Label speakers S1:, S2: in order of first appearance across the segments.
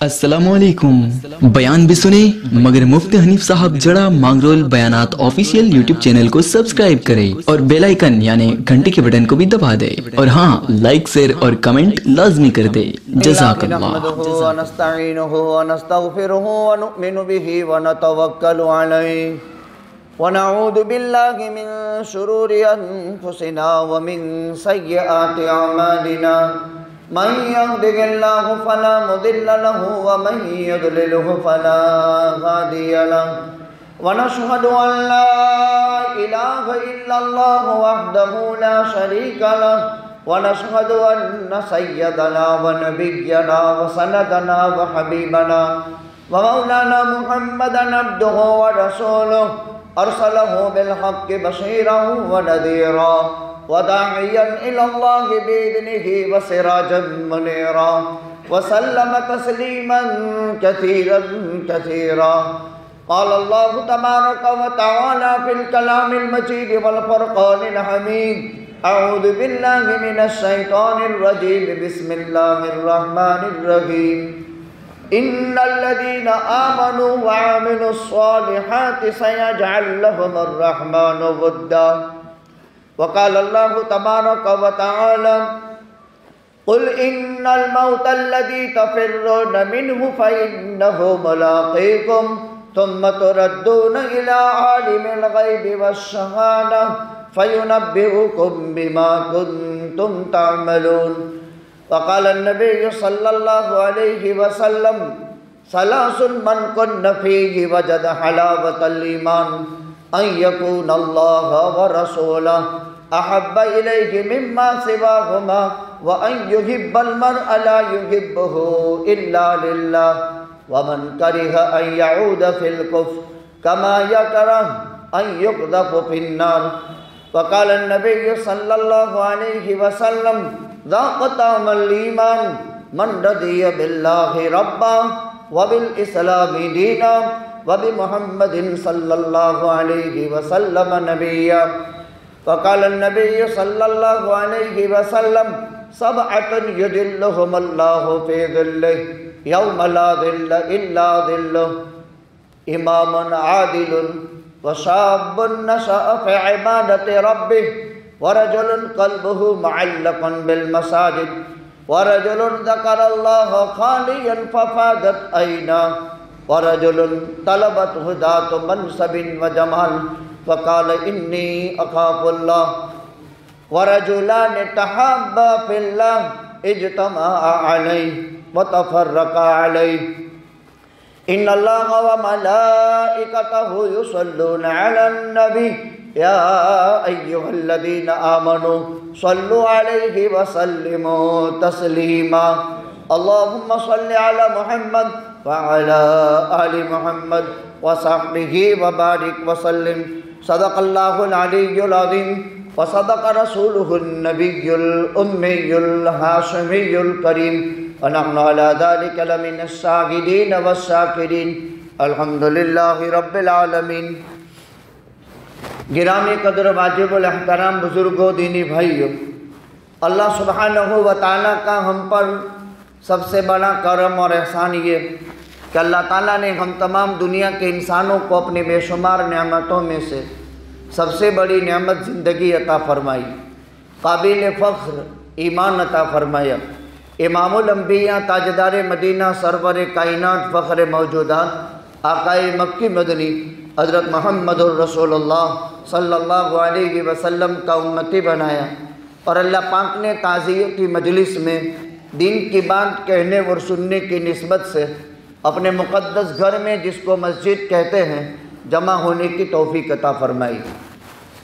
S1: السلام علیکم۔ بیان بھی سنے مگر مفتی حنیف صاحب جڑا مانگرول بیانات آفیشیل یوٹیوب چینل کو سبسکرائب کرے اور بیل آئیکن یعنی گھنٹی کے بٹن کو بھی دبا دے، اور ہاں لائک شیئر اور کمنٹ لازمی کر دے۔ جزاک اللہ۔
S2: نحمده ونستعینه ونستغفره ونؤمن به ونتوکل علیہ ونعوذ باللہ من شرور انفسنا ومن سیئات اعمالنا، من يهده الله فلا مضل له ومن يضلله فلا هادي له، ونشهد أن لا إله إلا الله وحده لا شريك له، ونشهد أن سيدنا ونبينا وسندنا وحبيبنا ومولانا محمدا عبده ورسوله، أرسله بالحق بشيرا ونذيرا وداعيا إلى الله بإذنه وسراجا منيرا، وسلم تسليما كثيرا كثيرا۔ قال الله تبارك وتعالى في الكلام المجيد والفرقان الحميد، أعوذ بالله من الشيطان الرجيم، بسم الله الرحمن الرحيم، إن الذين آمنوا وعملوا الصالحات سيجعل لهم الرحمن ودا۔ وقال الله تبارك وتعالى، قل إن الموت الذي تفرون منه فإنه ملاقيكم ثم تردون إلى عالم الغيب والشهادة فينبئكم بما كنتم تعملون۔ وقال النبي صلى الله عليه وسلم، ثلاث من كن فيه وجد حلاوة الإيمان، أن يكون الله ورسوله أحب إليه مما سواهما، وأن يحب المرء لا يحبه إلا لله، ومن كره أن يعود في الكفر كما يكره أن يقذف في النار۔ وقال النبي صلى الله عليه وسلم، ذاق طعم الإيمان من رضي بالله ربا وبالإسلام دينا وبمحمد صلى الله عليه وسلم نبيا۔ وقال النبي صلى الله عليه وسلم، سبعة يظلهم الله في ظله يوم لا ظل إلا ظله، إمام عادل وشاب نشأ في عبادة ربه، ورجل قلبه معلق بالمساجد، ورجل ذكر الله خاليا ففادت عيناه، ورجل طلبته ذات منصب وجمال فقال إني أخاف الله، ورجلان تحابا في الله اجتمعا عليه وتفرقا عليه، إن الله وملائكته يصلون على النبي يا أيها الذين آمنوا صلوا عليه وسلموا تسليما۔ اللهم صل على محمد وعلى آل محمد وصحبه وبارك وسلم۔ صدق الله العلي العظيم، وصدق رسوله النبي الأمي الهاشمي الكريم، ونحن على ذلك لمن الشاهدين والشاكرين، الحمد لله رب العالمين۔ گرامی قدر واجب الاحترام بزرگوں، دینی بھائیوں، اللہ سبحانہ و تعالیٰ کا ہم پر سب سے بڑا کرم اور احسان یہ کہ اللہ تعالیٰ نے ہم تمام دنیا کے انسانوں کو اپنی بے شمار نعمتوں میں سے سب سے بڑی نعمت زندگی عطا فرمائی، قابل فخر ایمان عطا فرمایا۔ امام الانبیاء، تاجدار مدینہ، سرور کائنات، فخر موجودات، آقائے مکی مدنی حضرت محمد الرسول اللہ صلی اللہ علیہ وسلم کا امتی بنایا، اور اللہ پاک نے تعزیت کی مجلس میں دین کی بات کہنے اور سننے کی نسبت سے اپنے مقدس گھر میں، جس کو مسجد کہتے ہیں، جمع ہونے کی توفیق عطا فرمائی۔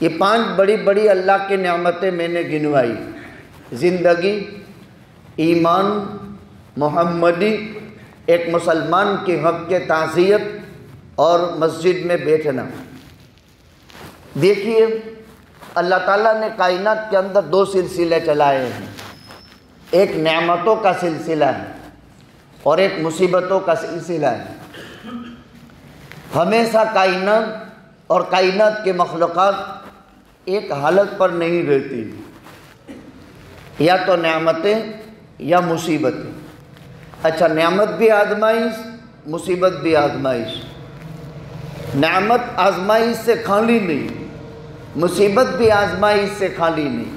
S2: یہ 5 بڑی بڑی اللہ کی نعمتیں میں نے گنوائی: زندگی، ایمان، محمدی، ایک مسلمان کی حق کے تعزیت، اور مسجد میں بیٹھنا۔ دیکھیے، اللہ تعالیٰ نے کائنات کے اندر 2 سلسلے چلائے ہیں، ایک نعمتوں کا سلسلہ ہے اور ایک مصیبتوں کا سلسلہ ہے۔ ہمیشہ کائنات اور کائنات کے مخلوقات ایک حالت پر نہیں رہتی، یا تو نعمتیں یا مصیبتیں۔ اچھا، نعمت بھی آزمائش، مصیبت بھی آزمائش۔ نعمت آزمائش سے خالی نہیں، مصیبت بھی آزمائش سے خالی نہیں۔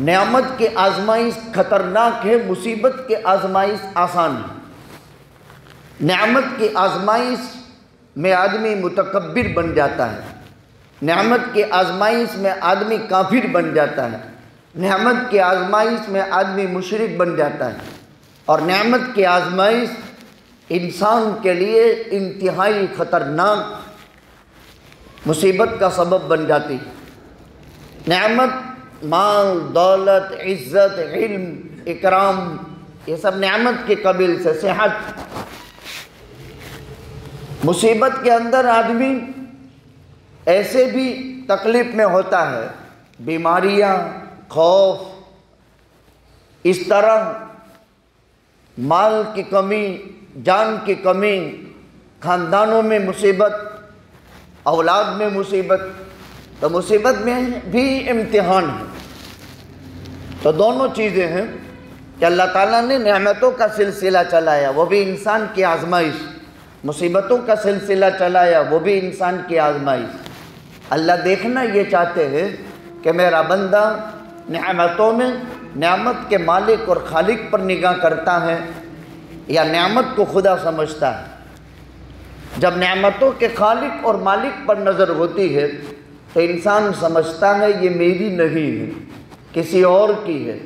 S2: نعمت کی آزمائش خطرناک ہے، مصیبت کی آزمائش آسان ہے۔ نعمت کی آزمائش میں آدمی متکبر بن جاتا ہے، نعمت کی آزمائش میں آدمی کافر بن جاتا ہے، نعمت کی آزمائش میں آدمی مشرک بن جاتا ہے، اور نعمت کی آزمائش انسان کے لیے انتہائی خطرناک مصیبت کا سبب بن جاتی ہے۔ نعمت مال، دولت، عزت، علم، اکرام، یہ سب نعمت کے قبیل سے، صحت۔ مصیبت کے اندر آدمی ایسے بھی تکلیف میں ہوتا ہے، بیماریاں، خوف، اس طرح مال کی کمی، جان کی کمی، خاندانوں میں مصیبت، اولاد میں مصیبت، تو مصیبت میں بھی امتحان ہے۔ تو دونوں چیزیں ہیں کہ اللہ تعالیٰ نے نعمتوں کا سلسلہ چلایا، وہ بھی انسان کی آزمائش، مصیبتوں کا سلسلہ چلایا، وہ بھی انسان کی آزمائش۔ اللہ دیکھنا یہ چاہتے ہیں کہ میرا بندہ نعمتوں میں نعمت کے مالک اور خالق پر نگاہ کرتا ہے یا نعمت کو خدا سمجھتا ہے۔ جب نعمتوں کے خالق اور مالک پر نظر ہوتی ہے تو انسان سمجھتا ہے یہ میری نہیں ہے، کسی اور کی ہے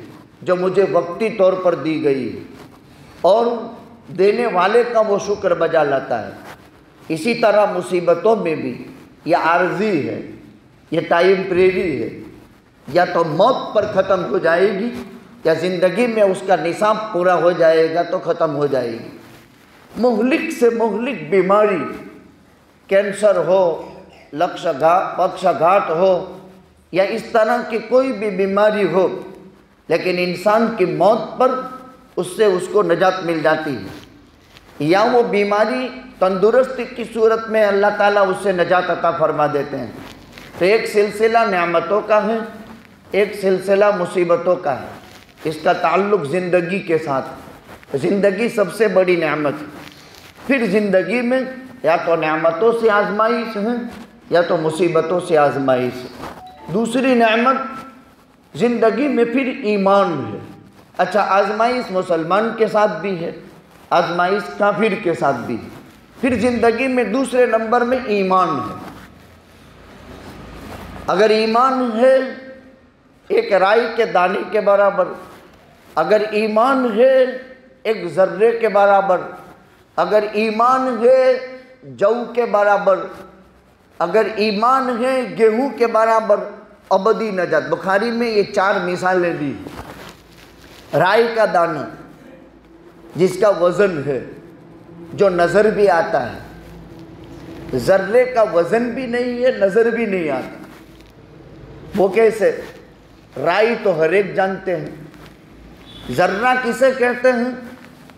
S2: جو مجھے وقتی طور پر دی گئی ہے، اور دینے والے کا وہ شکر بجا لاتا ہے۔ اسی طرح مصیبتوں میں بھی یہ عارضی ہے، یہ ٹائمپریری ہے، یا تو موت پر ختم ہو جائے گی یا زندگی میں اس کا نصاب پورا ہو جائے گا تو ختم ہو جائے گی۔ مہلک سے مہلک بیماری، کینسر ہو، پکشاگھات ہو، یا اس طرح کی کوئی بھی بیماری ہو، لیکن انسان کی موت پر اس سے اس کو نجات مل جاتی ہے، یا وہ بیماری تندرستی کی صورت میں اللہ تعالیٰ اس سے نجات عطا فرما دیتے ہیں۔ تو ایک سلسلہ نعمتوں کا ہے، ایک سلسلہ مصیبتوں کا ہے، اس کا تعلق زندگی کے ساتھ۔ زندگی سب سے بڑی نعمت ہے، پھر زندگی میں یا تو نعمتوں سے آزمائش ہے یا تو مصیبتوں سے آزمائش ہے۔ دوسری نعمت زندگی میں پھر ایمان ہے۔ اچھا، آزمائش مسلمان کے ساتھ بھی ہے، آزمائش کافر کے ساتھ بھی ہے، پھر زندگی میں دوسرے نمبر میں ایمان ہے۔ اگر ایمان ہے ایک رائی کے دانے کے برابر، اگر ایمان ہے ایک ذرے کے برابر، اگر ایمان ہے جو کے برابر، اگر ایمان ہے گیہوں کے برابر، ابدی نجات۔ بخاری میں یہ 4 مثالیں دی۔ رائی کا دانہ جس کا وزن ہے، جو نظر بھی آتا ہے، ذرے کا وزن بھی نہیں ہے، نظر بھی نہیں آتا، وہ کیسے؟ رائی تو ہر ایک جانتے ہیں، ذرہ کسے کہتے ہیں؟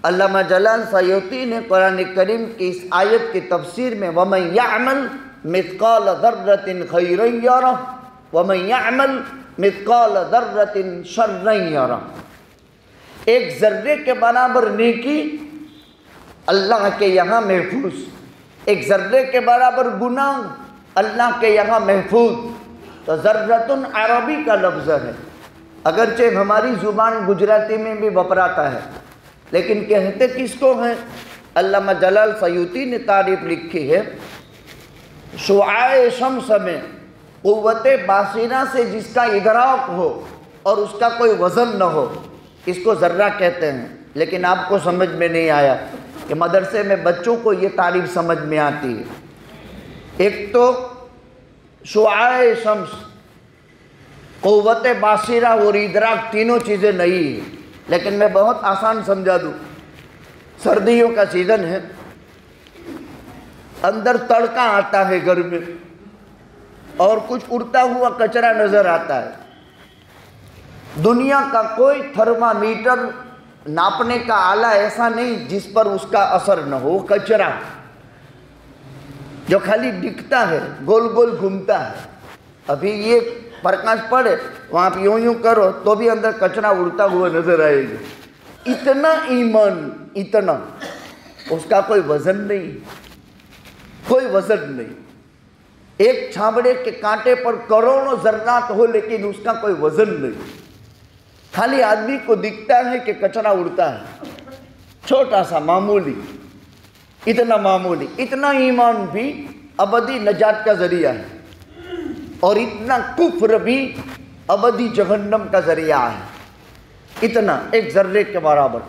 S2: علامہ جلال سیوطی نے قرآن کریم کی اس آیت کی تفسیر میں وَمَنْ يَعْمَلْ مِثْقَالَ ذَرَّةٍ خَيْرًا يَرَهُ وَمَنْ يَعْمَلْ مِثْقَالَ ذَرَّةٍ شَرًّا يَرَهُ۔ ایک ذرے کے برابر نیکی اللہ کے یہاں محفوظ، ایک ذرے کے برابر گناہ اللہ کے یہاں محفوظ۔ تو ذرۃن عربی کا لفظ ہے، اگرچہ ہماری زبان گجراتی میں بھی وپراتا ہے، لیکن کہتے کس کو ہیں؟ علامہ جلال سیوطی نے تعریف لکھی ہے، شعاع شمس میں قوت باصرہ سے جس کا ادراک ہو اور اس کا کوئی وزن نہ ہو، اس کو ذرہ کہتے ہیں۔ لیکن آپ کو سمجھ میں نہیں آیا کہ مدرسے میں بچوں کو یہ تعریف سمجھ میں آتی ہے۔ ایک تو شعاع شمس، قوت باصرہ اور ادراک، تینوں چیزیں نہیں ہیں، لیکن میں بہت آسان سمجھا دوں۔ سردیوں کا سیزن ہے، اندر تڑکا آتا ہے گھر میں اور کچھ اڑتا ہوا کچرا نظر آتا ہے۔ دنیا کا کوئی تھرمامیٹر ناپنے کا آلہ ایسا نہیں جس پر اس کا اثر نہ ہو، کچرا جو خالی دکھتا ہے، گول گول گھومتا ہے۔ ابھی یہ پرکاش پڑے، وہاں پہ یوں یوں کرو تو بھی اندر کچرا اڑتا ہوا نظر آئے گا۔ اتنا ایمان، اتنا، اس کا کوئی وزن نہیں، کوئی وزن نہیں۔ ایک چھابڑے کے کانٹے پر کروڑوں ذرات ہو لیکن اس کا کوئی وزن نہیں۔ خالی آدمی کو دکھتا ہے کہ کچرا اڑتا ہے، چھوٹا سا معمولی، اتنا معمولی۔ اتنا ایمان بھی ابدی نجات کا ذریعہ ہے، اور اتنا کفر بھی ابدی جہنم کا ذریعہ ہے۔ اتنا ایک ذرے کے برابر۔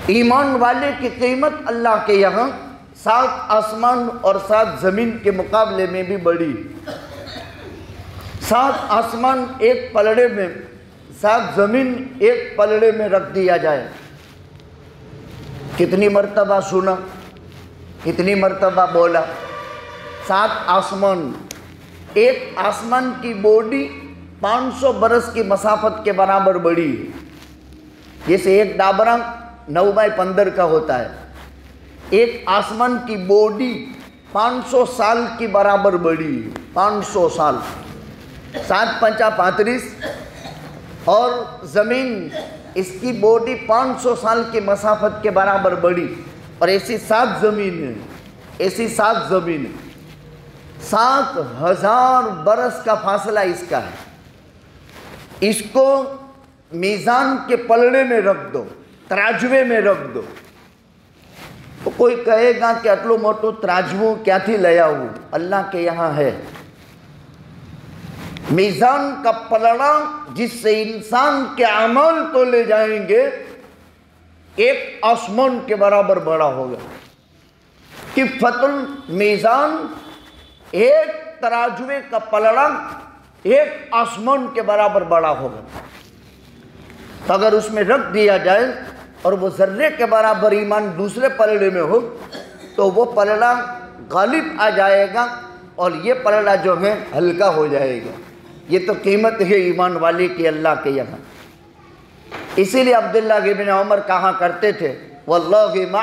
S2: ایمان والے کی قیمت اللہ کے یہاں 7 آسمان اور 7 زمین کے مقابلے میں بھی بڑی۔ 7 آسمان ایک پلڑے میں، 7 زمین ایک پلڑے میں رکھ دیا جائے، کتنی مرتبہ سنا، کتنی مرتبہ بولا؟ 7 آسمان، ایک آسمان کی باڈی 500 برس کی مسافت کے برابر بڑی ہے، جیسے ایک ڈابرا 9x15 کا ہوتا ہے۔ ایک آسمان کی باڈی 500 سال کی برابر بڑی ہے، 500 سال، 7 5 35، اور زمین اس کی باڈی 500 سال کی مسافت کے برابر بڑی، اور ایسی 7 زمین ہے، ایسی 7 زمین ہے، 7000 برس کا فاصلہ اس کا ہے۔ اس کو میزان کے پلڑے میں رکھ دو، تراجوے میں رکھ دو، تو کوئی کہے گا کہ اٹلو موٹو تراجوو کیا تھی لیا ہوں؟ اللہ کے یہاں ہے میزان کا پلڑا جس سے انسان کے اعمال تو لے جائیں گے، ایک آسمان کے برابر بڑا ہوگا۔ کفۃ المیزان، ایک تراجوے کا پلڑا ایک آسمان کے برابر بڑا ہوگا۔ تو اگر اس میں رکھ دیا جائے اور وہ ذرے کے برابر ایمان دوسرے پلڑے میں ہو تو وہ پلڑا غالب آ جائے گا اور یہ پلڑا جو ہے ہلکا ہو جائے گا۔ یہ تو قیمت ہے ایمان والے کی اللہ کے یہاں۔ اسی لیے عبداللہ ابن عمر کہا کرتے تھے واللہ ما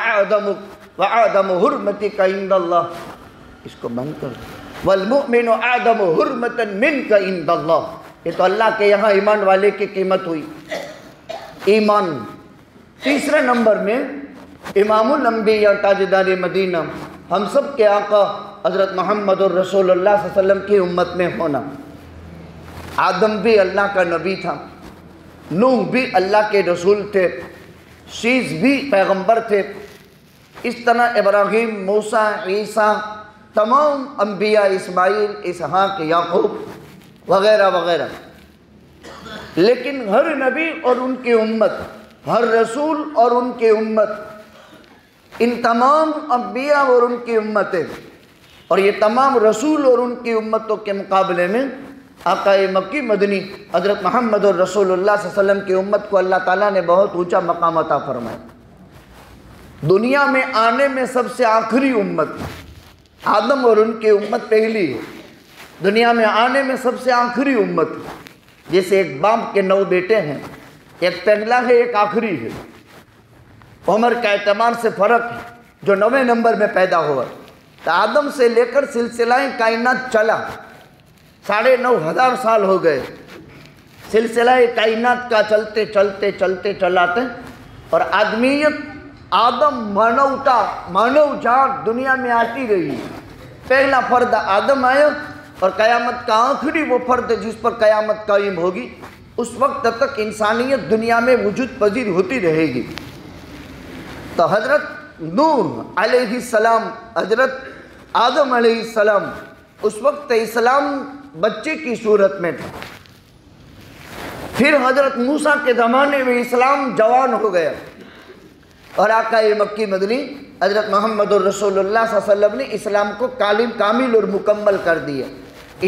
S2: اعظم حرمتک عند اللہ، اس کو بند کر، والمؤمن اعظم حرمتا منک عند اللہ، یہ تو اللہ کے یہاں ایمان والے کی قیمت ہوئی۔ ایمان۔ تیسرے نمبر میں امام الانبیاء تاجدار مدینہ، ہم سب کے آقا حضرت محمد الرسول اللہ صلی اللہ علیہ وسلم کی امت میں ہونا۔ آدم بھی اللہ کا نبی تھا، نوح بھی اللہ کے رسول تھے، شیس بھی پیغمبر تھے، اس طرح ابراہیم، موسیٰ، عیسیٰ، تمام انبیاء، اسماعیل، اسحاق، یعقوب وغیرہ وغیرہ۔ لیکن ہر نبی اور ان کی امت، ہر رسول اور ان کی امت، ان تمام انبیاء اور ان کی امتیں اور یہ تمام رسول اور ان کی امتوں کے مقابلے میں آقا مکی مدنی حضرت محمد الرسول اللہ صلی اللہ علیہ وسلم کی امت کو اللہ تعالیٰ نے بہت اونچا مقام عطا فرمایا۔ دنیا میں آنے میں سب سے آخری امت آدم اور ان کی امت پہلی ہے۔ دنیا میں آنے میں سب سے آخری امت، جیسے ایک باپ کے 9 بیٹے ہیں، ایک پہلا ہے ایک آخری ہے۔ عمر کا اعتبار سے فرق ہے، جو 9ویں نمبر میں پیدا ہوا، تو آدم سے لے کر سلسلہ کائنات چلا، 9,500 سال ہو گئے سلسلہ کائنات کا چلتے چلتے چلتے چلاتے، اور آدمیت، آدم، مانو جات دنیا میں آتی رہی۔ پہلا فرد آدم آیا اور قیامت کا آخری وہ فرد جس پر قیامت قائم ہوگی، اس وقت تک انسانیت دنیا میں وجود پذیر ہوتی رہے گی۔ تو حضرت نوح علیہ السلام، حضرت آدم علیہ السلام، اس وقت اسلام بچے کی صورت میں تھا۔ پھر حضرت موسیٰ کے زمانے میں اسلام جوان ہو گیا، اور آقا مکی مدنی حضرت محمد الرسول اللہ صلی اللہ علیہ وسلم نے اسلام کو کامل اور مکمل کر دیا۔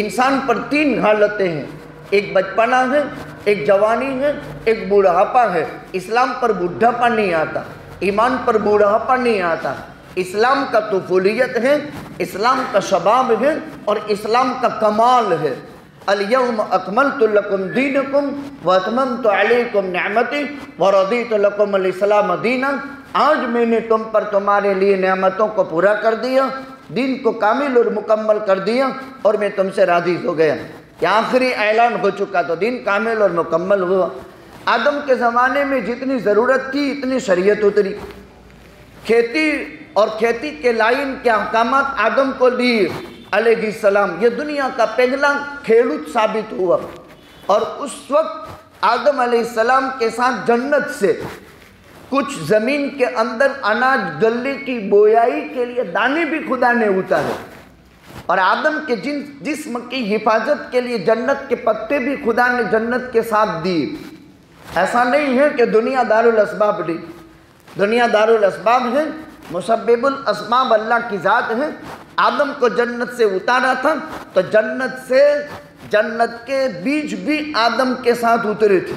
S2: انسان پر 3 حالتیں ہیں، ایک بچپنا ہے، ایک جوانی ہے، ایک بوڑھاپا ہے۔ اسلام پر بوڑھاپا نہیں آتا، ایمان پر بوڑھاپا نہیں آتا۔ اسلام کا طفولیت ہے، اسلام کا شباب ہے، اور اسلام کا کمال ہے۔ الیوم اکملت لکم دینکم واتممت علیکم نعمتی ورضیت لکم الاسلام دینا، آج میں نے تم پر تمہارے لیے نعمتوں کو پورا کر دیا، دین کو کامل اور مکمل کر دیا، اور میں تم سے راضی ہو گیا۔ یہ آخری اعلان ہو چکا، تو دین کامل اور مکمل ہوا۔ آدم کے زمانے میں جتنی ضرورت تھی اتنی شریعت اتری، کھیتی اور کھیتی کے لائن کے احکامات آدم کو دیے علیہ السلام، یہ دنیا کا پہلا کھیلوت ثابت ہوا۔ اور اس وقت آدم علیہ السلام کے ساتھ جنت سے کچھ زمین کے اندر اناج گلے کی بویائی کے لیے دانے بھی خدا نے اتارے، اور آدم کے جسم کی حفاظت کے لیے جنت کے پتے بھی خدا نے جنت کے ساتھ دیے۔ ایسا نہیں ہے کہ دنیا دارالاسباب نہیں، دنیا دارالاسباب ہے، مسبب الاسباب اللہ کی ذات ہے۔ آدم کو جنت سے اتارا تھا تو جنت کے بیج بھی آدم کے ساتھ اترے تھے،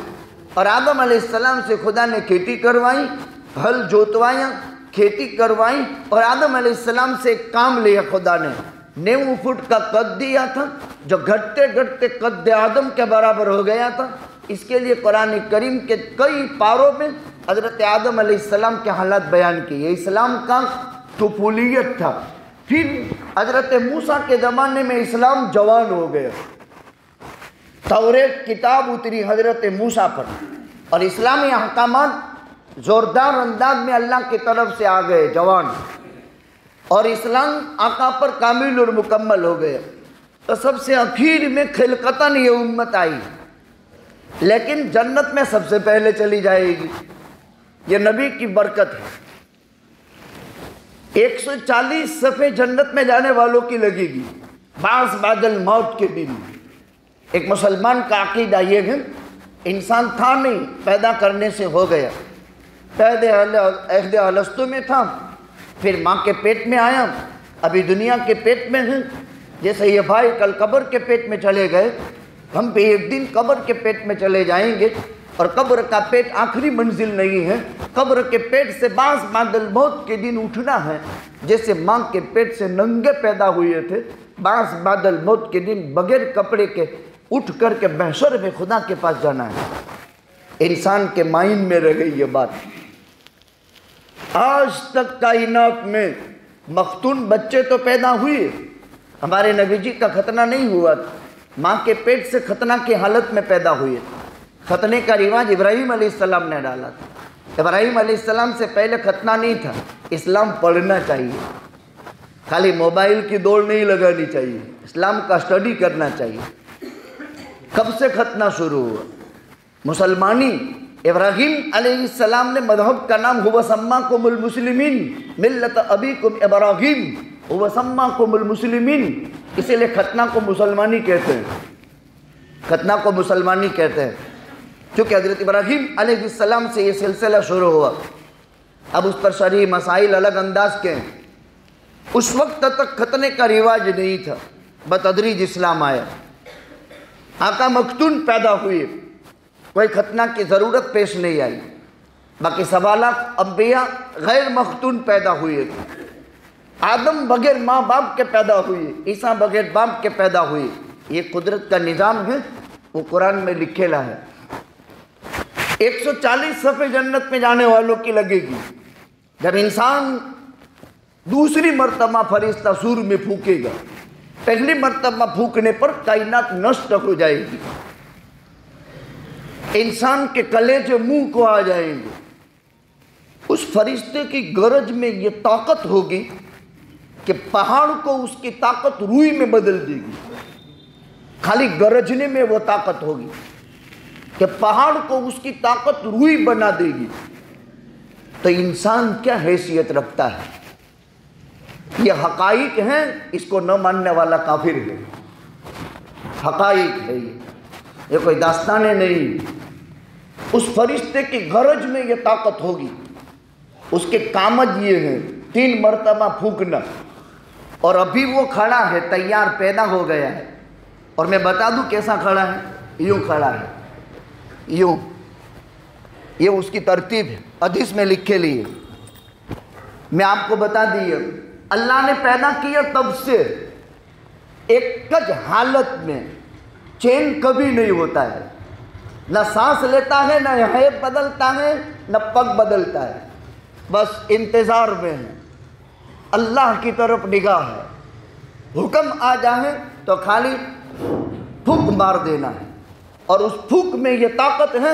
S2: اور آدم علیہ السلام سے خدا نے کھیتی کروائی، ہل جوتوایا، کھیتی کروائی، اور آدم علیہ السلام سے ایک کام لیا خدا نے، 90 فٹ کا قد دیا تھا جو گھٹتے گھٹتے قد آدم کے برابر ہو گیا تھا۔ اس کے لیے قرآن کریم کے کئی پاروں میں حضرت آدم علیہ السلام کے حالات بیان کیے۔ اسلام کا طفولیت تھا، پھر حضرت موسیٰ کے زمانے میں اسلام جوان ہو گیا، توریت کتاب اتری حضرت موسیٰ پر، اور اسلامی احکامات زوردار انداز میں اللہ کی طرف سے آ گئے جوان، اور اسلام آقا پر کامل اور مکمل ہو گیا۔ تو سب سے اخیر میں خلقتاً یہ امت آئی، لیکن جنت میں سب سے پہلے چلی جائے گی، یہ نبی کی برکت ہے۔ 140 صفحے جنت میں جانے والوں کی لگے گی بعض بعد الموت کے دن۔ ایک مسلمان کا عقیدہ یہ ہے انسان تھا نہیں، پیدا کرنے سے ہو گیا، عہد الستو میں تھا، پھر ماں کے پیٹ میں آیا، ابھی دنیا کے پیٹ میں ہے۔ جیسے یہ بھائی کل قبر کے پیٹ میں چلے گئے، ہم بھی ایک دن قبر کے پیٹ میں چلے جائیں گے، اور قبر کا پیٹ آخری منزل نہیں ہے، قبر کے پیٹ سے بعض بعد الموت کے دن اٹھنا ہے۔ جیسے ماں کے پیٹ سے ننگے پیدا ہوئے تھے، بعض بعد الموت کے دن بغیر کپڑے کے اٹھ کر کے محشر میں خدا کے پاس جانا ہے۔ انسان کے مائنڈ میں رہ گئی یہ بات۔ آج تک کائنات میں مختون بچے تو پیدا ہوئے، ہمارے نبی جی کا ختنہ نہیں ہوا تھا، ماں کے پیٹ سے ختنہ کی حالت میں پیدا ہوئے۔ ختنے کا رواج ابراہیم علیہ السلام نے ڈالا تھا۔ ابراہیم علیہ السلام سے پہلے ختنہ نہیں تھا۔ اسلام پڑھنا چاہیے، خالی موبائل کی دوڑ نہیں لگانی چاہیے، اسلام کا اسٹڈی کرنا چاہیے۔ کب سے ختنہ شروع ہوا؟ مسلمانی ابراہیم علیہ السلام نے مذہب کا نام هو سماکم المسلمین، ملت ابیکم ابراہیم، هو سماکم المسلمین، اسی لیے ختنہ کو مسلمانی کہتے ہیں، ختنہ کو مسلمانی کہتے ہیں، کیونکہ حضرت ابراہیم علیہ السلام سے یہ سلسلہ شروع ہوا۔ اب اس پر شرعی مسائل الگ انداز کے ہیں۔ اس وقت تک ختنے کا رواج نہیں تھا، بتدریج اسلام آیا، آقا مختون پیدا ہوئے، کوئی ختنہ کی ضرورت پیش نہیں آئی۔ باقی 7 لاکھ انبیاء غیر مختون پیدا ہوئے تھے۔ آدم بغیر ماں باپ کے پیدا ہوئے، عیسیٰ بغیر باپ کے پیدا ہوئے۔ یہ قدرت کا نظام ہے، وہ قرآن میں لکھےلا ہے۔ 140 صفحے جنت میں جانے والوں کی لگے گی۔ جب انسان دوسری مرتبہ فرشتہ سور میں پھونکے گا، پہلی مرتبہ پھونکنے پر کائنات نشٹ ہو جائے گی، انسان کے کلیجے منہ کو آ جائیں گے۔ اس فرشتے کی گرج میں یہ طاقت ہوگی کہ پہاڑ کو اس کی طاقت روئی میں بدل دے گی۔ خالی گرجنے میں وہ طاقت ہوگی کہ پہاڑ کو اس کی طاقت روئی بنا دے گی۔ تو انسان کیا حیثیت رکھتا ہے؟ یہ حقائق ہیں، اس کو نہ ماننے والا کافر ہے۔ حقائق ہے یہ کوئی داستانیں نہیں۔ اس فرشتے کی گرج میں یہ طاقت ہوگی، اس کے کامج یہ ہیں 3 مرتبہ پھونکنا، اور ابھی وہ کھڑا ہے، تیار پیدا ہو گیا ہے۔ اور میں بتا دوں کیسا کھڑا ہے، یوں کھڑا ہے، یوں، یہ اس کی ترتیب ہے، حدیث میں لکھے لیے۔ میں آپ کو بتا دیا، اللہ نے پیدا کیا تب سے ایک کج حالت میں چین کبھی نہیں ہوتا ہے، نہ سانس لیتا ہے، نہ حیب بدلتا ہے، نہ پگ بدلتا ہے، بس انتظار میں ہے، اللہ کی طرف نگاہ ہے۔ حکم آ جائے تو خالی پھونک مار دینا ہے، اور اس پھونک میں یہ طاقت ہے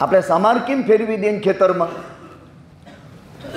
S2: આપણે સમાર કેમ ફેરવી દે ખેતરમાં?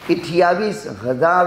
S2: 28,000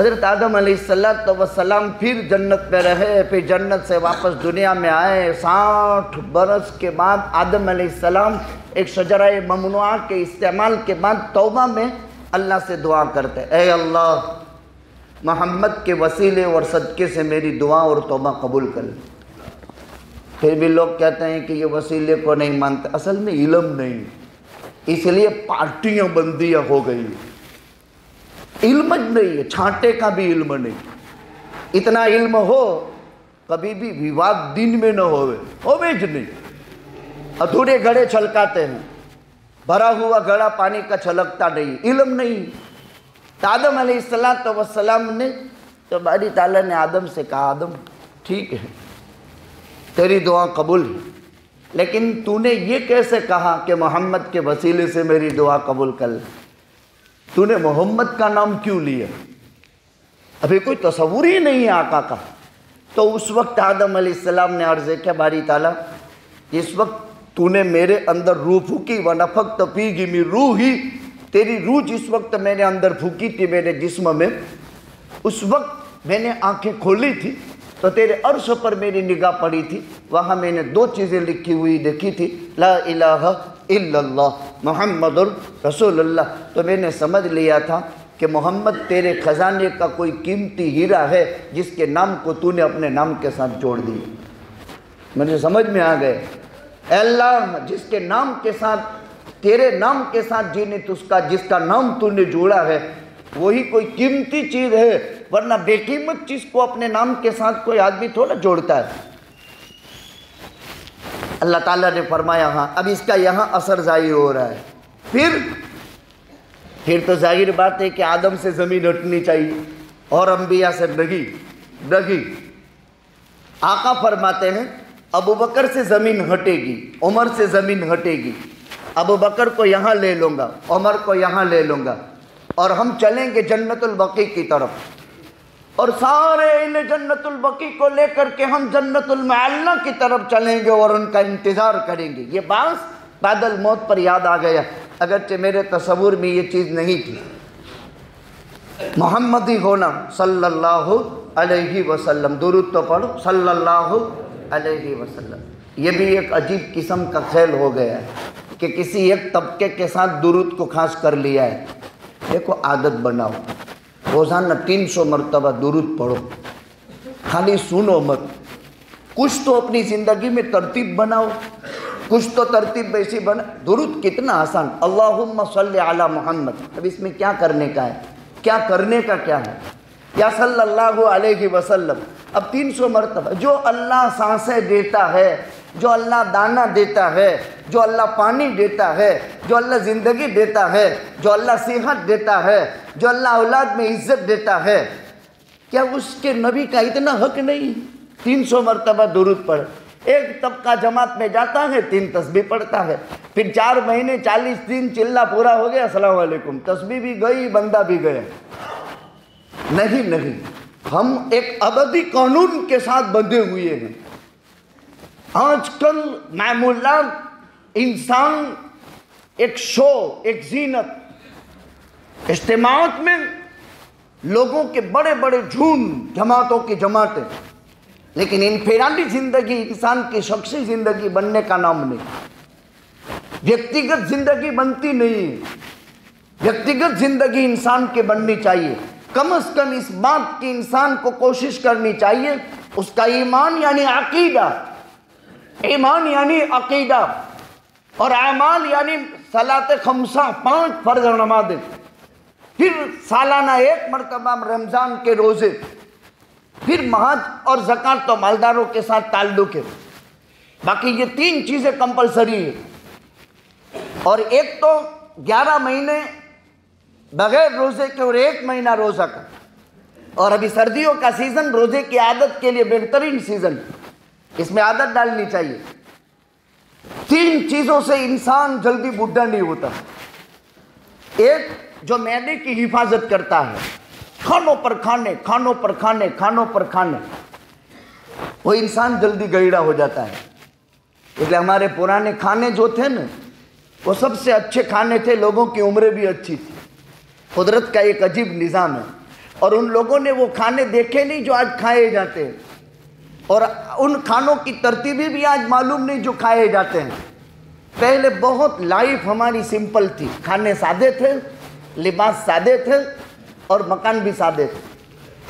S2: حضرت آدم علیہ السلام پھر جنت میں رہے، پھر جنت سے واپس دنیا میں آئے۔ 60 برس کے بعد آدم علیہ السلام ایک شجرہ ممنوعہ کے استعمال کے بعد توبہ میں اللہ سے دعا کرتے، اے اللہ محمد کے وسیلے اور صدقے سے میری دعا اور توبہ قبول کر لے۔ پھر بھی لوگ کہتے ہیں کہ یہ وسیلے کو نہیں مانتے، اصل میں علم نہیں، اس لیے پارٹیاں بندیاں ہو گئی، علم نہیں ہے، چھانٹے کا بھی علم نہیں۔ اتنا علم ہو کبھی بھی وواد دین میں نہ ہوئے نہیں، ادھورے گھڑے چھلکاتے ہیں، بھرا ہوا گھڑا پانی کا چھلکتا نہیں، علم نہیں۔ تو آدم علیہ السلام نے تو باری تعالیٰ نے آدم سے کہا، آدم ٹھیک ہے تیری دعا قبول ہے، لیکن تو نے یہ کیسے کہا کہ محمد کے وسیلے سے میری دعا قبول کر لے؟ تو نے محمد کا نام کیوں لیا؟ ابھی کوئی تصور ہی نہیں ہے آقا کا۔ تو اس وقت آدم علیہ السلام نے عرض کیا، باری تعالیٰ اس وقت تو نے میرے اندر روح پھونکی، وَنَفَخْتَ فِيهِ مِن رُوحِي، تیری روح جس وقت میں نے اندر پھونکی تھی میرے جسم میں، اس وقت میں نے آنکھیں کھولی تھی تو تیرے عرش پر میری نگاہ پڑی تھی، وہاں میں نے 2 چیزیں لکھی ہوئی دیکھی تھی، لا الہ الا اللہ محمد رسول اللہ۔ تو میں نے سمجھ لیا تھا کہ محمد تیرے خزانے کا کوئی قیمتی ہیرا ہے جس کے نام کو تو نے اپنے نام کے ساتھ جوڑ دیا۔ مجھے سمجھ میں آ گئے، اے اللہ جس کے نام کے ساتھ، تیرے نام کے ساتھ جس کا نام تو نے جوڑا ہے وہی کوئی قیمتی چیز ہے، ورنہ بے قیمت چیز کو اپنے نام کے ساتھ کوئی آدمی تھوڑا جوڑتا ہے۔ اللہ تعالیٰ نے فرمایا ہاں، اب اس کا یہاں اثر ظاہر ہو رہا ہے۔ پھر تو ظاہر بات ہے کہ آدم سے زمین ہٹنی چاہیے اور انبیاء سے نہیں۔ آقا فرماتے ہیں ابو بکر سے زمین ہٹے گی، عمر سے زمین ہٹے گی، ابو بکر کو یہاں لے لوں گا، عمر کو یہاں لے لوں گا، اور ہم چلیں گے جنت البقیع کی طرف، اور سارے انہیں جنت البقیع کو لے کر کے ہم جنت المعلی کی طرف چلیں گے اور ان کا انتظار کریں گے۔ یہ باعث بعد الموت پر یاد آ گیا، اگرچہ میرے تصور میں یہ چیز نہیں تھی۔ محمدی ہونا صلی اللہ علیہ وسلم، درود تو پڑھو صلی اللہ علیہ وسلم۔ یہ بھی ایک عجیب قسم کا کھیل ہو گیا ہے کہ کسی ایک طبقے کے ساتھ درود کو خاص کر لیا ہے۔ دیکھو عادت بناؤ، روزانہ 300 مرتبہ درود پڑھو، خالی سنو مت، کچھ تو اپنی زندگی میں ترتیب بناؤ، کچھ تو ترتیب ایسی بنا۔ درود کتنا آسان، اللہم صلی علی محمد، اب اس میں کیا کرنے کا ہے، کیا کرنے کا کیا ہے، یا صلی اللہ علیہ وسلم، اب 300 مرتبہ۔ جو اللہ سانسیں دیتا ہے، جو اللہ دانہ دیتا ہے، جو اللہ پانی دیتا ہے، جو اللہ زندگی دیتا ہے، جو اللہ صحت دیتا ہے، جو اللہ اولاد میں عزت دیتا ہے، کیا اس کے نبی کا اتنا حق نہیں؟ 300 مرتبہ درود پڑھ۔ ایک طبقہ جماعت میں جاتا ہے 3 تسبیح پڑھتا ہے، پھر 4 مہینے 40 دن چلہ پورا ہو گیا، السلام علیکم، تسبیح بھی گئی، بندہ بھی گیا۔ نہیں، ہم ایک ابدی قانون کے ساتھ بندھے ہوئے ہیں۔ آج کل معمولات، انسان ایک شو، ایک زینت، اجتماعات میں لوگوں کے بڑے بڑے جھنڈ، جماعتوں کی جماعتیں، لیکن انفرادی زندگی انسان کی شخصی زندگی بننے کا نام نہیں، ویکتیگت زندگی بنتی نہیں۔ ویکتیگت زندگی انسان کے بننی چاہیے، کم از کم اس بات کی انسان کو کوشش کرنی چاہیے، اس کا ایمان یعنی عقیدہ، ایمان یعنی عقیدہ، اور اعمال یعنی صلاۃ خمسہ، 5 فرض نمازیں، پھر سالانہ 1 مرتبہ رمضان کے روزے، پھر محج اور زکوٰۃ تو مالداروں کے ساتھ تعلق ہے، باقی یہ 3 چیزیں کمپلسری ہے۔ اور ایک تو 11 مہینے بغیر روزے کے اور 1 مہینہ روزہ کا، اور ابھی سردیوں کا سیزن روزے کی عادت کے لیے بہترین سیزن، اس میں عادت ڈالنی چاہیے۔ 3 چیزوں سے انسان جلدی بوڑھا نہیں ہوتا۔ ایک جو معدے کی حفاظت کرتا ہے، کھانوں پر کھانے، کھانوں پر کھانے، کھانوں پر کھانے، وہ انسان جلدی گئیڑا ہو جاتا ہے۔ اس لیے ہمارے پرانے کھانے جو تھے نا، وہ سب سے اچھے کھانے تھے، لوگوں کی عمریں بھی اچھی تھی۔ قدرت کا ایک عجیب نظام ہے، اور ان لوگوں نے وہ کھانے دیکھے نہیں جو آج کھائے جاتے ہیں، اور ان کھانوں کی ترتیبیں بھی آج معلوم نہیں جو کھائے جاتے ہیں۔ پہلے بہت لائف ہماری سمپل تھی، کھانے سادے تھے، لباس سادے تھے، اور مکان بھی سادے تھے۔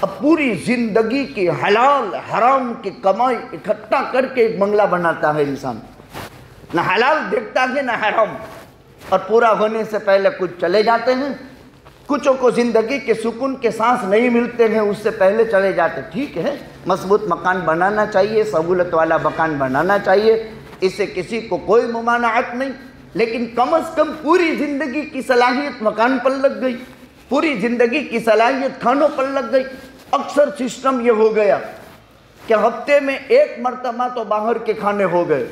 S2: اب پوری زندگی کی حلال حرام کی کمائی اکٹھا کر کے ایک بنگلہ بناتا ہے انسان، نہ حلال دیکھتا ہے نہ حرام، اور پورا ہونے سے پہلے کچھ چلے جاتے ہیں۔ کچھوں کو زندگی کے سکون کے سانس نہیں ملتے ہیں، اس سے پہلے چلے جاتے۔ ٹھیک ہے، مضبوط مکان بنانا چاہیے، سہولت والا مکان بنانا چاہیے، اس سے کسی کو کوئی ممانعت نہیں، لیکن کم از کم پوری زندگی کی صلاحیت مکان پر لگ گئی، پوری زندگی کی صلاحیت کھانوں پر لگ گئی۔ اکثر سسٹم یہ ہو گیا کہ ہفتے میں ایک مرتبہ تو باہر کے کھانے ہو گئے۔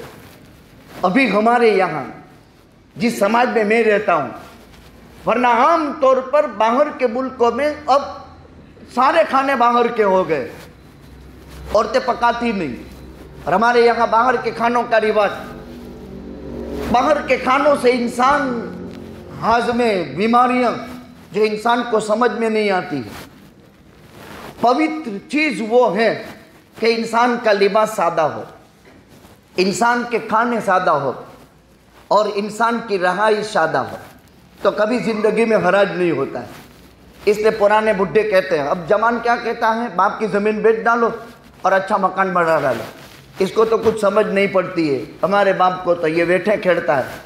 S2: ابھی ہمارے یہاں جس سماج میں میں رہتا ہوں، ورنہ عام طور پر باہر کے ملکوں میں اب سارے کھانے باہر کے ہو گئے، عورتیں پکاتی نہیں، اور ہمارے یہاں باہر کے کھانوں کا رواج، باہر کے کھانوں سے انسان ہاضمے بیماریاں جو انسان کو سمجھ میں نہیں آتی۔ پوتر چیز وہ ہے کہ انسان کا لباس سادہ ہو، انسان کے کھانے سادہ ہو، اور انسان کی رہائش سادہ ہو، تو کبھی زندگی میں حرج نہیں ہوتا ہے۔ اس لیے پرانے بڈھے کہتے ہیں، اب جوان کیا کہتا ہے، باپ کی زمین بیچ ڈالو اور اچھا مکان بنا ڈالو۔ اس کو تو کچھ سمجھ نہیں پڑتی ہے، ہمارے باپ کو تو یہ ویٹھے کھیڑتا ہے،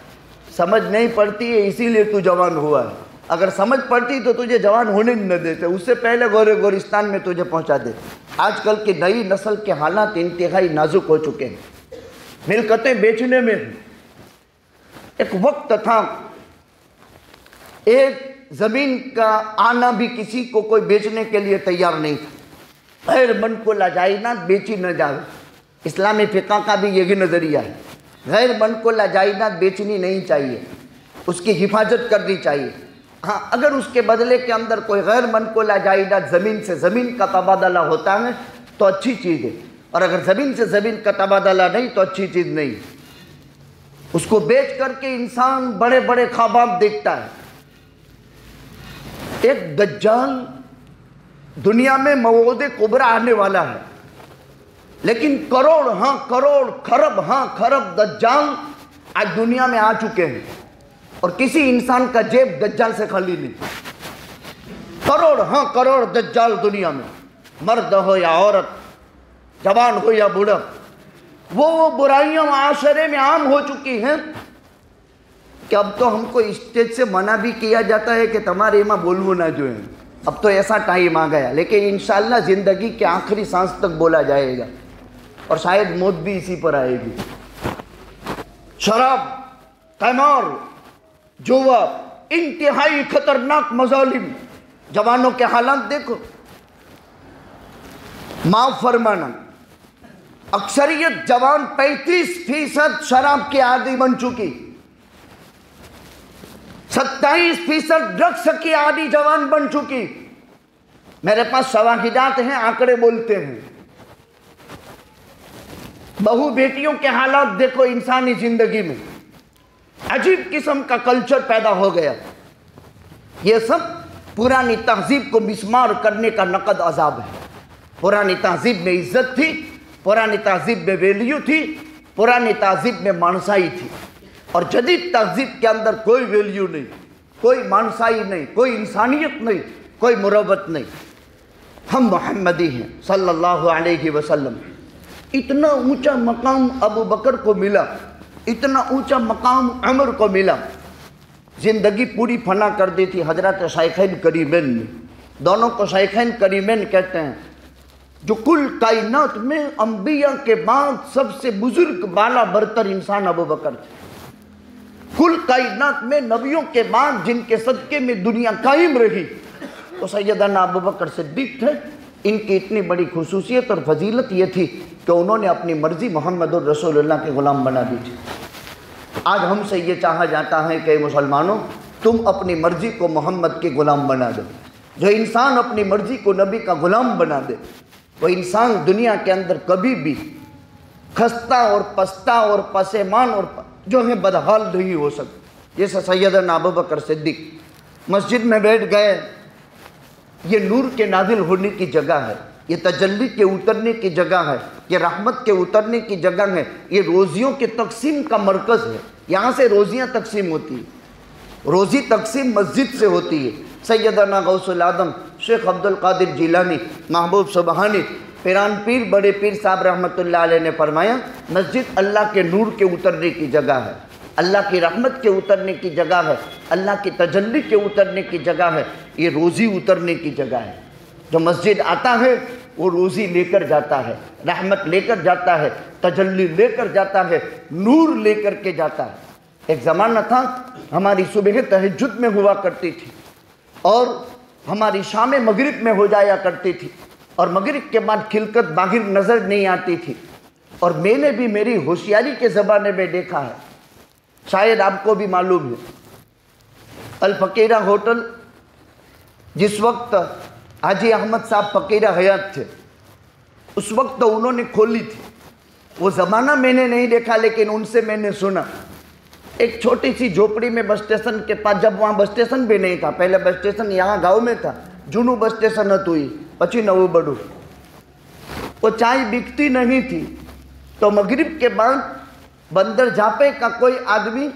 S2: سمجھ نہیں پڑتی ہے، اسی لیے تو جوان ہوا ہے۔ اگر سمجھ پڑتی تو تجھے جوان ہونے نہ دیتے، اس سے پہلے گورستان میں تجھے پہنچا دیتے۔ آج کل کی نئی نسل کے حالات انتہائی نازک ہو چکے ہیں، ملکتیں بیچنے میں۔ ایک وقت تھا ایک زمین کا آنا بھی کسی کو کوئی بیچنے کے لیے تیار نہیں تھا، غیر منقولہ جائیداد بیچی نہ جائے۔ اسلامی فقہ کا بھی یہی نظریہ ہے، غیر منقولہ جائیداد بیچنی نہیں چاہیے، اس کی حفاظت کرنی چاہیے۔ ہاں، اگر اس کے بدلے کے اندر کوئی غیر منقولہ جائیداد زمین سے زمین کا تبادلہ ہوتا ہے تو اچھی چیز ہے، اور اگر زمین سے زمین کا تبادلہ نہیں تو اچھی چیز نہیں۔ اس کو بیچ کر کے انسان بڑے بڑے خوابات دیکھتا ہے۔ ایک دجال دنیا میں موعود کبریٰ آنے والا ہے، لیکن کروڑ ہاں کروڑ، خرب ہاں خرب دجال آج دنیا میں آ چکے ہیں، اور کسی انسان کا جیب دجال سے خالی نہیں۔ کروڑ ہاں کروڑ دجال دنیا میں، مرد ہو یا عورت، جوان ہو یا بوڑھا، وہ برائیاں معاشرے میں عام ہو چکی ہیں کہ اب تو ہم کو اسٹیج سے منع بھی کیا جاتا ہے کہ تمہارے ماں بولو نہ جو ہے۔ اب تو ایسا ٹائم آ گیا، لیکن انشاءاللہ زندگی کے آخری سانس تک بولا جائے گا، اور شاید موت بھی اسی پر آئے گی۔ شراب، قمار، جوا، انتہائی خطرناک مظالم۔ جوانوں کے حالات دیکھو، معاف فرمانا، اکثریت جوان 35% شراب کے عادی بن چکی، 27% ڈرگس کی عادی جوان بن چکی۔ میرے پاس شواہدات ہیں، آنکڑے بولتے ہیں۔ بہو بیٹیوں کے حالات دیکھو، انسانی زندگی میں عجیب قسم کا کلچر پیدا ہو گیا۔ یہ سب پرانی تہذیب کو مسمار کرنے کا نقد عذاب ہے۔ پرانی تہذیب میں عزت تھی، پرانی تہذیب میں ویلیو تھی، پرانی تہذیب میں مانسائی تھی، اور جدید تہذیب کے اندر کوئی ویلیو نہیں، کوئی مانسائی نہیں، کوئی انسانیت نہیں، کوئی مروت نہیں۔ ہم محمدی ہیں صلی اللہ علیہ وسلم۔ اتنا اونچا مقام ابو بکر کو ملا، اتنا اونچا مقام عمر کو ملا، زندگی پوری فنا کر دی تھی حضرت شیخین کریمین نے۔ دونوں کو شیخین کریمین کہتے ہیں، جو کل کائنات میں انبیاء کے بعد سب سے بزرگ بالا برتر انسان ابو بکر تھے۔ کل کائنات میں نبیوں کے بعد جن کے صدقے میں دنیا قائم رہی تو سیدنا ابو بکر صدیق تھے۔ ان کی اتنی بڑی خصوصیت اور فضیلت یہ تھی کہ انہوں نے اپنی مرضی محمد الرسول اللہ کے غلام بنا دی تھی۔ آج ہم سے یہ چاہا جاتا ہے کہ مسلمانوں، تم اپنی مرضی کو محمد کے غلام بنا دو۔ جو انسان اپنی مرضی کو نبی کا غلام بنا دے، وہ انسان دنیا کے اندر کبھی بھی خستہ اور پستہ اور پسیمان اور جو ہے بدحال نہیں ہو سکتا۔ جیسے سیدنا ابو بکر صدیق مسجد میں بیٹھ گئے، یہ نور کے نازل ہونے کی جگہ ہے، یہ تجلی کے اترنے کی جگہ ہے، یہ رحمت کے اترنے کی جگہ ہے، یہ روزیوں کے تقسیم کا مرکز ہے۔ یہاں سے روزیاں تقسیم ہوتی ہیں، روزی تقسیم مسجد سے ہوتی ہے۔ سیدنا غوث العظم شیخ عبد القادر جیلانی، محبوب سبحانی، پیران پیر بڑے پیر صاحب رحمۃ اللہ علیہ نے فرمایا، مسجد اللہ کے نور کے اترنے کی جگہ ہے، اللہ کی رحمت کے اترنے کی جگہ ہے، اللہ کی تجلی کے اترنے کی جگہ ہے، یہ روزی اترنے کی جگہ ہے۔ جو مسجد آتا ہے وہ روزی لے کر جاتا ہے، رحمت لے کر جاتا ہے، تجلی لے کر جاتا ہے، نور لے کر کے جاتا ہے۔ ایک زمانہ تھا ہماری صبح تہجد میں ہوا کرتی تھی اور ہماری شام مغرب میں ہو جایا کرتی تھی، اور مغرب کے بعد کھلکت باہر نظر نہیں آتی تھی، اور میں نے بھی میری ہوشیاری کے زمانے میں دیکھا ہے، شاید آپ کو بھی معلوم ہے، الفقیرہ ہوٹل جس وقت حاجی احمد صاحب فقیرہ حیات تھے اس وقت انہوں نے کھولی تھی۔ وہ زمانہ میں نے نہیں دیکھا لیکن ان سے میں نے سنا، ایک چھوٹی سی جھوپڑی میں بس اسٹیشن کے پاس، جب وہاں بس اسٹیشن بھی نہیں تھا، پہلے بس اسٹیشن یہاں گاؤں میں تھا، جنو بس اسٹیشن ہوئی پچھی نو بڑو، وہ چائے بکتی نہیں تھی، تو مغرب کے بعد بندر جھاپے کا کوئی آدمی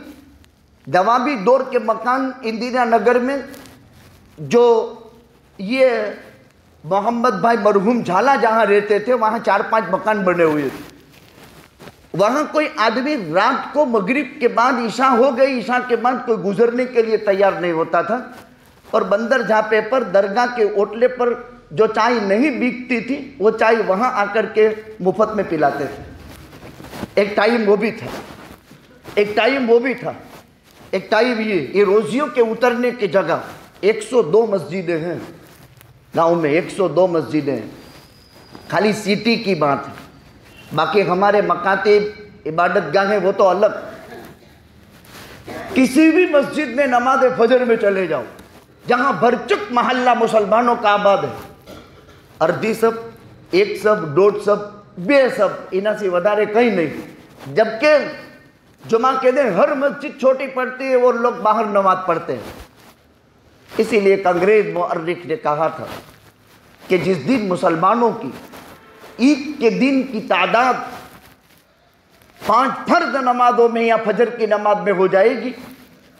S2: دوابی دور کے مکان اندرا نگر میں، جو یہ محمد بھائی مرحوم جھالا جہاں رہتے تھے وہاں 4-5 مکان بنے ہوئے تھے، وہاں کوئی آدمی رات کو مغرب کے بعد عشاء ہو گئی، عشاء کے بعد کوئی گزرنے کے لیے تیار نہیں ہوتا تھا، اور بندر جھاپے پر درگاہ کے اوٹلے پر جو چائے نہیں بیکتی تھی وہ چائے وہاں آ کر کے مفت میں پلاتے تھے۔ ایک ٹائم وہ بھی تھا، ایک ٹائم وہ بھی تھا، ایک ٹائم یہ روزیوں کے اترنے کی جگہ۔ 102 مسجدیں ہیں گاؤں میں، 102 مسجدیں ہیں، خالی سٹی کی بات ہے، باقی ہمارے مکاتب عبادت گاہیں وہ تو الگ۔ کسی بھی مسجد میں نماز فجر میں چلے جاؤ، جہاں بھرچک محلہ مسلمانوں کا آباد ہے، اردی سب، ایک سب، ڈوڑ سب، بے سب، انہاں سے ودارے کہیں نہیں، جبکہ جمعہ کے دن ہر مسجد چھوٹی پڑتی ہے، وہ لوگ باہر نماز پڑھتے ہیں۔ اسی لیے ایک انگریز مورخ نے کہا تھا کہ جس دن مسلمانوں کی عید کے دن کی تعداد 5 فرض نمازوں میں یا فجر کی نماز میں ہو جائے گی،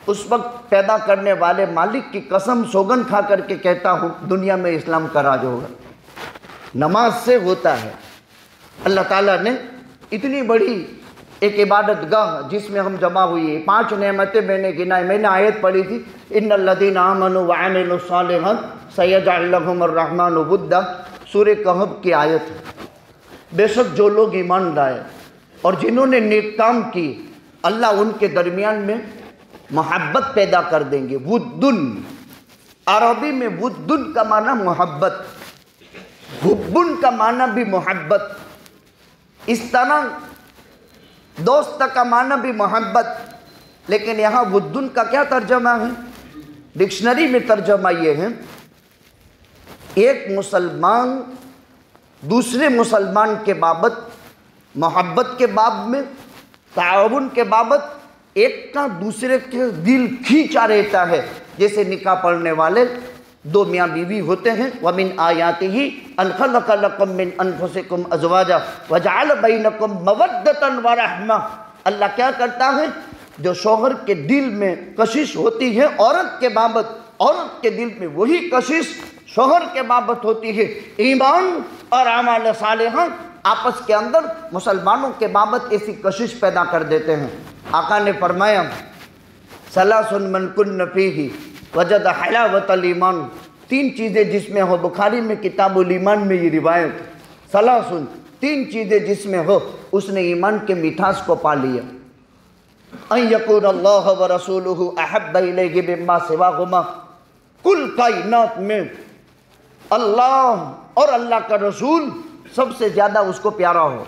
S2: اس وقت پیدا کرنے والے مالک کی قسم سوگن کھا کر کے کہتا ہوں دنیا میں اسلام کا راج ہوگا۔ نماز سے ہوتا ہے۔ اللہ تعالیٰ نے اتنی بڑی ایک عبادت گاہ جس میں ہم جمع ہوئی ہے، 5 نعمتیں میں نے گنائی، میں نے آیت پڑھی تھی، ان الذین آمنوا وعملوا الصالحات سیجعل لهم الرحمن ودا، سورہ کہف کی آیت ہے۔ بے شک جو لوگ ایمان لائے اور جنہوں نے نیک کام کی، اللہ ان کے درمیان میں محبت پیدا کر دیں گے۔ ودن، عربی میں ودن کا معنی محبت، حبن کا معنی بھی محبت، اس طرح دوست کا معنی بھی محبت، لیکن یہاں ودن کا کیا ترجمہ ہے؟ ڈکشنری میں ترجمہ یہ ہے، ایک مسلمان دوسرے مسلمان کے بابت محبت کے باب میں، تعاون کے بابت ایک کا دوسرے کے دل کھینچا رہتا ہے، جیسے نکاح پڑھنے والے 2 میاں بیوی ہوتے ہیں۔ وَمِنْ آيَاتِهِ أَنْ خَلَقَ لَكُم مِّنْ أَنفُسِكُمْ أَزْوَاجًا وَجَعَلَ بَيْنَكُم مَّوَدَّةً وَرَحْمَةً، اللہ کیا کرتا ہے؟ جو شوہر کے دل میں کشش ہوتی ہے عورت کے بابت، عورت کے دل میں وہی کشش شوہر کے بابت ہوتی ہے۔ ایمان اور اعمال صالحہ آپس کے اندر مسلمانوں کے بابت ایسی کشش پیدا کر دیتے ہیں۔ آقا نے فرمایا ثلاث من کن فیہ وجد حلاوت الایمان، 3 چیزیں جس میں ہو، بخاری میں کتاب الایمان میں یہ روایت، ثلاث 3 چیزیں جس میں ہو اس نے ایمان کے مٹھاس کو پا لیا۔ ان یکون اللہ ورسولہ احب الیہ مما سواہما، کل کائنات میں اللہ اور اللہ کا رسول سب سے زیادہ اس کو پیارا ہو۔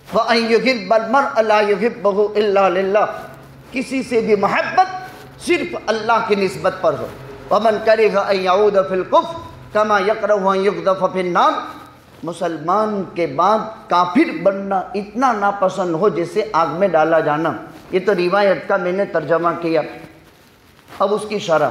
S2: وَأَن يُحِبَّ الْمَرْءَ لَا يُحِبُّهُ إِلَّا لِلَّهِ، کسی سے بھی محبت صرف اللہ کی نسبت پر ہو۔ وَمَنْ كَرِهَ أَن يَعُودَ فِي الْكُفْرِ كَمَا يَكْرَهُ أَن يُقْذَفَ فِي النَّارِ، مسلمان کے بعد کافر بننا اتنا ناپسند ہو جیسے آگ میں ڈالا جانا۔ یہ تو روایت کا میں نے ترجمہ کیا، اب اس کی شرح۔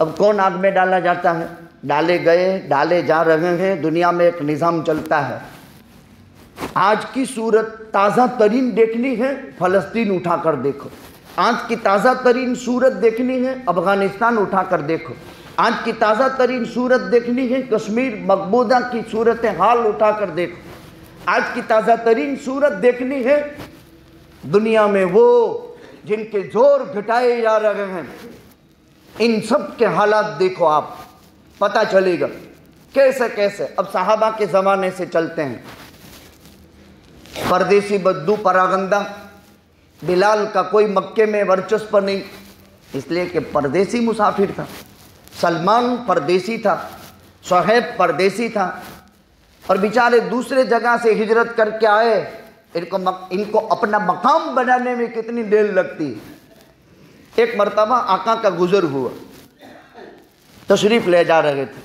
S2: اب کون آگ میں ڈالا جاتا ہے؟ ڈالے گئے، ڈالے جا رہے ہیں، دنیا میں ایک نظام چلتا ہے۔ آج کی صورت تازہ ترین دیکھنی ہے، فلسطین اٹھا کر دیکھو۔ آج کی تازہ ترین صورت دیکھنی ہے، افغانستان اٹھا کر دیکھو۔ آج کی تازہ ترین صورت دیکھنی ہے، کشمیر مقبوضہ کی صورتحال اٹھا کر دیکھو۔ آج کی تازہ ترین صورت دیکھنی ہے، دنیا میں وہ جن کے زور گھٹائے جا رہے ہیں، ان سب کے حالات دیکھو، آپ پتہ چلے گا کیسے کیسے۔ اب صحابہ کے زمانے سے چلتے ہیں، پردیسی بدو پراگندہ، بلال کا کوئی مکے میں ورچسپ نہیں، اس لیے کہ پردیسی مسافر تھا۔ سلمان پردیسی تھا، صہیب پردیسی تھا، اور بیچارے دوسرے جگہ سے ہجرت کر کے آئے۔ ان کو اپنا مقام بنانے میں کتنی دیر لگتی ہے۔ ایک مرتبہ آقا کا گزر ہوا، تشریف لے جا رہے تھے،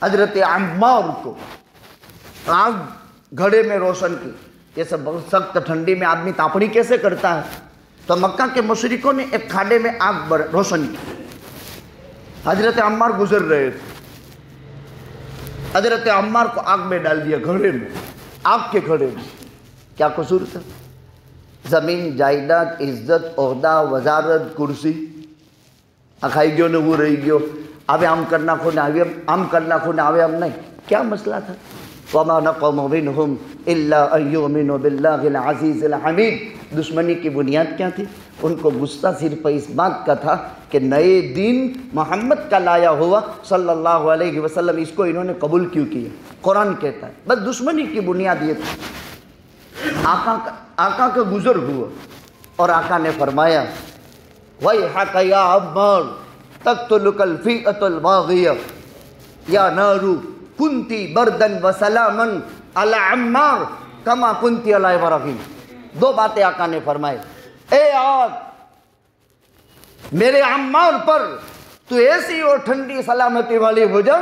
S2: حضرت عمار کو آگ گھڑے میں روشن کی۔ جیسے بہت سخت ٹھنڈی میں آدمی تاپڑی کیسے کرتا ہے، تو مکہ کے مشرکوں نے ایک کھاڑے میں آگ روشن کی۔ حضرت عمار گزر رہے تھے، حضرت عمار کو آگ میں ڈال دیا، گھڑے میں، آگ کے گھڑے میں۔ کیا قصور تھا؟ زمین، جائیداد، عزت، عہدہ، وزارت، کرسی اکھائی گیو نے وہ رہی گیو، آوے عام کرنا کھونے آوے ہم نہیں۔ کیا مسئلہ تھا؟ وَمَا نَقَمُ مِنْهُمْ إِلَّا أَن يُؤْمِنُوا بِاللَّهِ الْعَزِيزِ الْحَمِيدِ۔ دشمنی کی بنیاد کیا تھی؟ ان کو غصہ صرف اس بات کا تھا کہ نئے دین محمد کا لایا ہوا صلی اللہ علیہ وسلم، اس کو انہوں نے قبول کیوں کیا؟ قرآن کہتا ہے، بس دشمنی کی بنیاد یہ تھی۔ آقا کا گزر ہوا اور آقا نے فرمایا، وَيْحَكَ يَا عَمَّارُ تَقْتُلُكَ الْفِئَةُ الْبَاغِيَةُ يَا نَارُ كُنْتِ بَرْدًا وَسَلَامًا عَلَى عَمَّارُ كَمَا كُنْتِ عَلَى إِبْرَاهِيمَ۔ دو باتیں آقا نے فرمائے، اے آگ، میرے عمار پر تو ایسی اور ٹھنڈی سلامتی والی ہو جا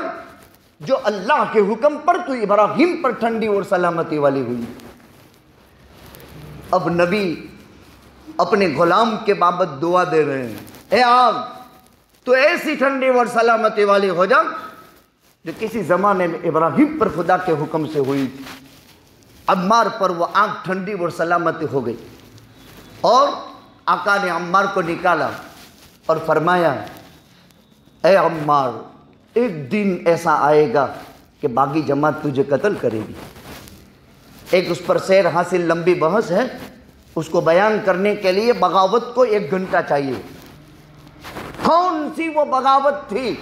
S2: جو اللہ کے حکم پر تو ابراہیم پر ٹھنڈی اور سلامتی والی ہوئی۔ اب نبی اپنے غلام کے بابت دعا دے رہے ہیں، اے آگ تو ایسی ٹھنڈی اور سلامتی والی ہو جا جو کسی زمانے میں ابراہیم پر خدا کے حکم سے ہوئی تھی۔ عمار پر وہ آگ ٹھنڈی اور سلامتی ہو گئی، اور آقا نے عمار کو نکالا اور فرمایا، اے عمار، ایک دن ایسا آئے گا کہ باغی جماعت تجھے قتل کرے گی۔ ایک اس پر سیر حاصل لمبی بحث ہے، اس کو بیان کرنے کے لیے بغاوت کو 1 گھنٹہ چاہیے۔ کون سی وہ بغاوت تھی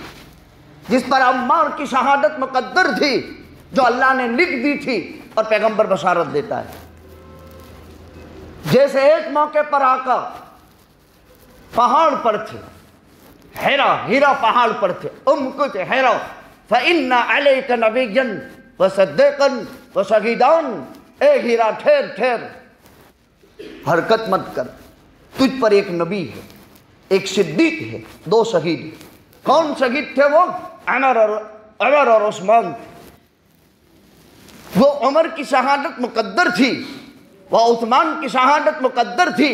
S2: جس پر عمار کی شہادت مقدر تھی، جو اللہ نے لکھ دی تھی اور پیغمبر بشارت دیتا ہے؟ جیسے ایک موقع پر آقا پہاڑ پر تھے، ہیرا پہاڑ پر تھے، امکت ہیرا فَإِنَّ عَلَيْكَ نَبِيًّا وَصَدِّقًا وَشَهِيدًا۔ اے ہیرا ٹھہر، حرکت مت کر، تجھ پر ایک نبی ہے، ایک صدیق ہے، 2 شہید ہیں۔ کون شہید تھے وہ؟ عمر اور عثمان۔ وہ عمر کی شہادت مقدر تھی، وہ عثمان کی شہادت مقدر تھی۔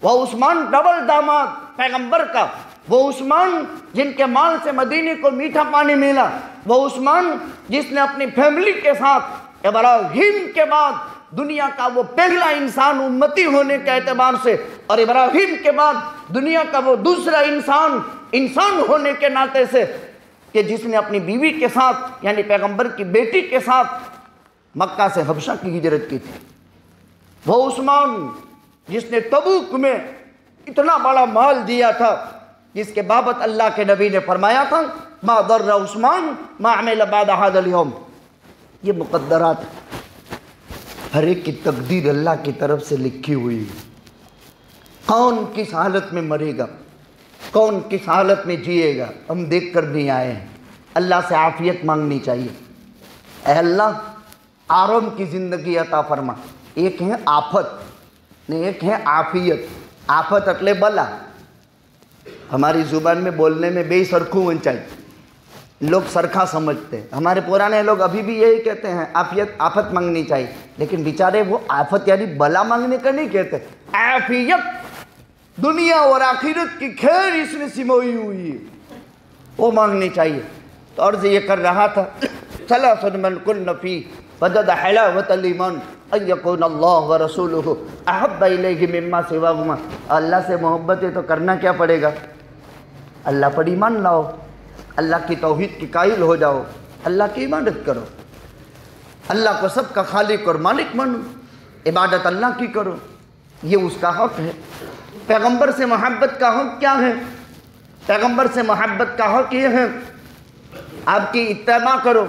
S2: وہ عثمان ڈبل داماد پیغمبر کا، وہ عثمان جن کے مال سے مدینے کو میٹھا پانی ملا، وہ عثمان جس نے اپنی فیملی کے ساتھ ابراہیم کے بعد دنیا کا وہ پہلا انسان امتی ہونے کے اعتبار سے، اور ابراہیم کے بعد دنیا کا وہ دوسرا انسان ہونے کے ناطے سے، کہ جس نے اپنی بیوی کے ساتھ یعنی پیغمبر کی بیٹی کے ساتھ مکہ سے حبشہ کی ہجرت کی تھی۔ وہ عثمان جس نے تبوک میں اتنا بڑا مال دیا تھا، جس کے بابت اللہ کے نبی نے فرمایا تھا، ما ضر عثمان ما عمل بعد هذا اليوم۔ یہ مقدرات ہر ایک کی تقدیر اللہ کی طرف سے لکھی ہوئی ہے۔ کون کس حالت میں مرے گا، کون کس حالت میں جیے گا، ہم دیکھ کر نہیں آئے ہیں۔ اللہ سے عافیت مانگنی چاہیے، اے اللہ آرام کی زندگی عطا فرما۔ ایک ہے آفت، ایک ہے عافیت۔ آفت اٹلے بلا، ہماری زبان میں بولنے میں بے سرکھوں ون چاہیے، لوگ سرکھا سمجھتے ہیں۔ ہمارے پرانے لوگ ابھی بھی یہی کہتے ہیں آفت مانگنی چاہیے، لیکن بیچارے وہ آفت یعنی بلا مانگنے کا نہیں کہتے، عافیت، دنیا اور آخرت کی خیر اس میں سموئی ہوئی ہے۔ وہ مانگنی چاہیے۔ تو عرض یہ کر رہا تھا ثلاث من کن فی وجد حلاوۃ الایمان ان یکون اللہ ورسولہ احب الیہ مما سواہما۔ اللہ سے محبت ہے تو کرنا کیا پڑے گا؟ اللہ پر ایمان لاؤ، اللہ کی توحید کی قائل ہو جاؤ، اللہ کی عبادت کرو، اللہ کو سب کا خالق اور مالک مانو، عبادت اللہ کی کرو، یہ اس کا حق ہے۔ پیغمبر سے محبت کا حق کیا ہے؟ پیغمبر سے محبت کا حق یہ ہے آپ کی اتباع کرو،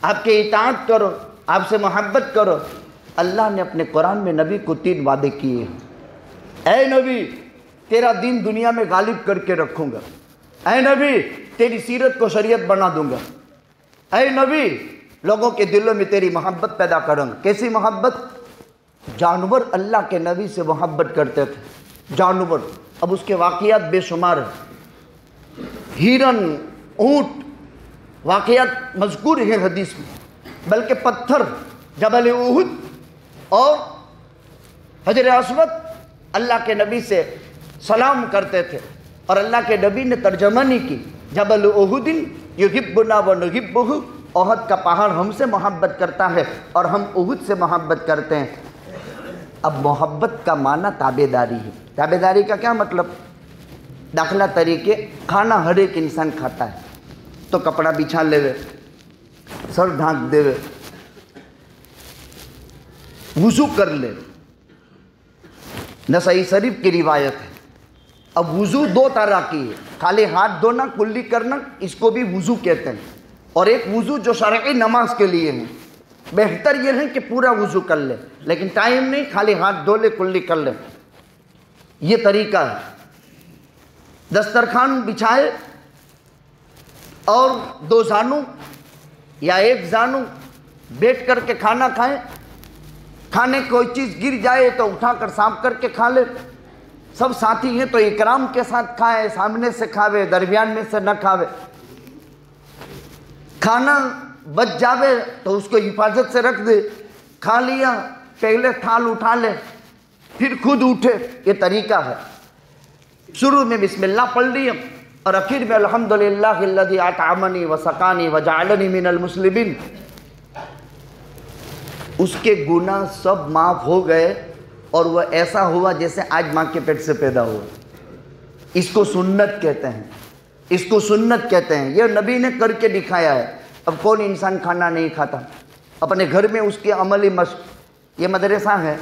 S2: آپ کی اطاعت کرو، آپ سے محبت کرو۔ اللہ نے اپنے قرآن میں نبی کو 3 وعدے کیے ہیں۔ اے نبی تیرا دین دنیا میں غالب کر کے رکھوں گا، اے نبی تیری سیرت کو شریعت بنا دوں گا، اے نبی لوگوں کے دلوں میں تیری محبت پیدا کروں گا۔ کیسی محبت؟ جانور اللہ کے نبی سے محبت کرتے تھے، جانور، اب اس کے واقعات بے شمار ہیں، ہرن، اونٹ، واقعات مذکور ہیں حدیث میں، بلکہ پتھر جبل احد اور حجر اسود اللہ کے نبی سے سلام کرتے تھے، اور اللہ کے نبی نے ترجمہ نہیں کی، جبل احد یحبنا ونحبہ، احد کا پہاڑ ہم سے محبت کرتا ہے اور ہم احد سے محبت کرتے ہیں۔ اب محبت کا معنی تابعداری ہے۔ تابعداری کا کیا مطلب؟ داخلہ طریقے کھانا ہر ایک انسان کھاتا ہے تو کپڑا بچھا لے وے، سر ڈھانک دے وے، وضو کر لے، نسائی شریف کی روایت ہے۔ اب وضو 2 طرح کی ہے، خالی ہاتھ دھونا، کلی کرنا، اس کو بھی وضو کہتے ہیں، اور ایک وضو جو شرعی نماز کے لیے ہے۔ بہتر یہ ہے کہ پورا وضو کر لے، لیکن ٹائم نہیں، خالی ہاتھ دھو لے، کلی کر لے، یہ طریقہ ہے۔ دسترخوان بچھائے اور 2 زانو یا 1 زانو بیٹھ کر کے کھانا کھائیں، کھانے کوئی چیز گر جائے تو اٹھا کر صاف کر کے کھا لے، سب ساتھی ہیں تو اکرام کے ساتھ کھائے، سامنے سے کھاوے، درمیان میں سے نہ کھاوے۔ کھانا بچ جاوے تو اس کو حفاظت سے رکھ دے، کھا لیا پہلے تھال اٹھا لے پھر خود اٹھے، یہ طریقہ ہے۔ شروع میں بسم اللہ پڑھ لیا اور اخیر میں الحمدللہ الذی اطعمنی وسقانی وجعلنی من المسلمین۔ اس کے گناہ سب معاف ہو گئے اور وہ ایسا ہوا جیسے آج ماں کے پیٹ سے پیدا ہوا۔ اس کو سنت کہتے ہیں، اس کو سنت کہتے ہیں، یہ نبی نے کر کے دکھایا ہے۔ اب کون انسان کھانا نہیں کھاتا؟ اپنے گھر میں اس کی عملی مشق، یہ مدرسہ ہے،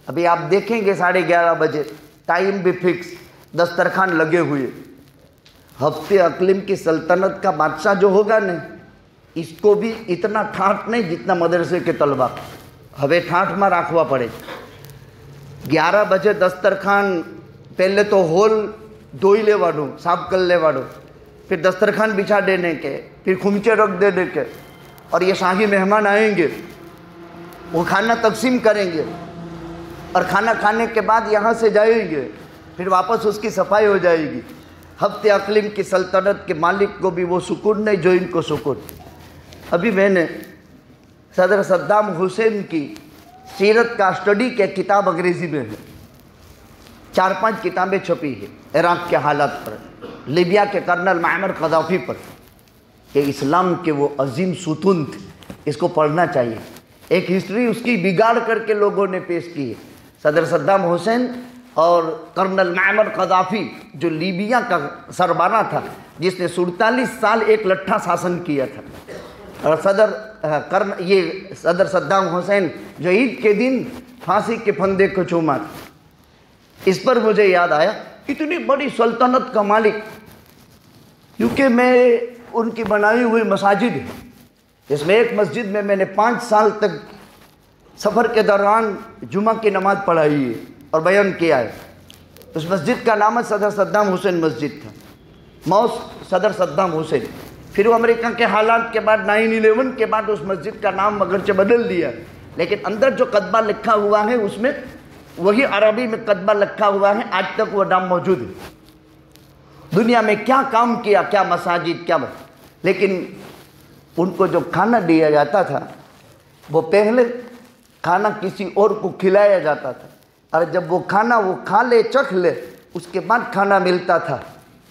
S2: ابھی آپ دیکھیں گے 11:30 بجے، ٹائم بھی فکس، دسترخوان لگے ہوئے۔ ہفتے اقلیم کی سلطنت کا بادشاہ جو ہوگا نا، اس کو بھی اتنا ٹھاٹ نہیں جتنا مدرسے کے طلبہ، ہمیں ٹھاٹ میں رکھوا پڑے۔ 11 بجے دسترخوان پہلے تو ہول دھوئی لے واڑو، صاف کر لے واڑو، پھر دسترخوان بچھا دینے کے، پھر کھمچے رکھ دینے کے، اور یہ شاہی مہمان آئیں گے، وہ کھانا تقسیم کریں گے، اور کھانا کھانے کے بعد یہاں سے جائیں گے، پھر واپس اس کی صفائی ہو جائے گی۔ ہفتے اقلیم کی سلطنت کے مالک کو بھی وہ سکون نہیں جو ان کو سکون۔ ابھی میں نے صدر صدام حسین کی سیرت کا اسٹڈی کیا، کتاب انگریزی میں ہے، 4-5 کتابیں چھپی ہے عراق کے حالات پر، لیبیا کے کرنل معمر قذافی پر، کہ اسلام کے وہ عظیم ستون تھے، اس کو پڑھنا چاہیے۔ ایک ہسٹری اس کی بگاڑ کر کے لوگوں نے پیش کی ہے، صدر صدام حسین اور کرنل معمر قذافی جو لیبیا کا سربراہ تھا، جس نے 47 سال ایک لٹھا شاسن کیا تھا، اور صدر صدام حسین جو عید کے دن پھانسی کے پھندے کو چوما تھا۔ اس پر مجھے یاد آیا، اتنی بڑی سلطنت کا مالک، کیونکہ میں ان کی بنائی ہوئی مساجد ہے، اس میں ایک مسجد میں میں نے 5 سال تک سفر کے دوران جمعہ کی نماز پڑھائی ہے اور بیان کیا ہے۔ اس مسجد کا نام صدر صدام حسین مسجد تھا، موس صدر صدام حسین۔ پھر وہ امریکہ کے حالات کے بعد 9/11 کے بعد اس مسجد کا نام اگرچہ بدل دیا، لیکن اندر جو کتبہ لکھا ہوا ہے اس میں وہی عربی میں کتبہ لکھا ہوا ہے، آج تک وہ نام موجود ہے۔ دنیا میں کیا کام کیا، کیا مساجد، کیا لیکن ان کو جو کھانا دیا جاتا تھا وہ پہلے کھانا کسی اور کو کھلایا جاتا تھا، اور جب وہ کھانا وہ کھا لے، چکھ لے، اس کے بعد کھانا ملتا تھا۔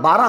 S2: 12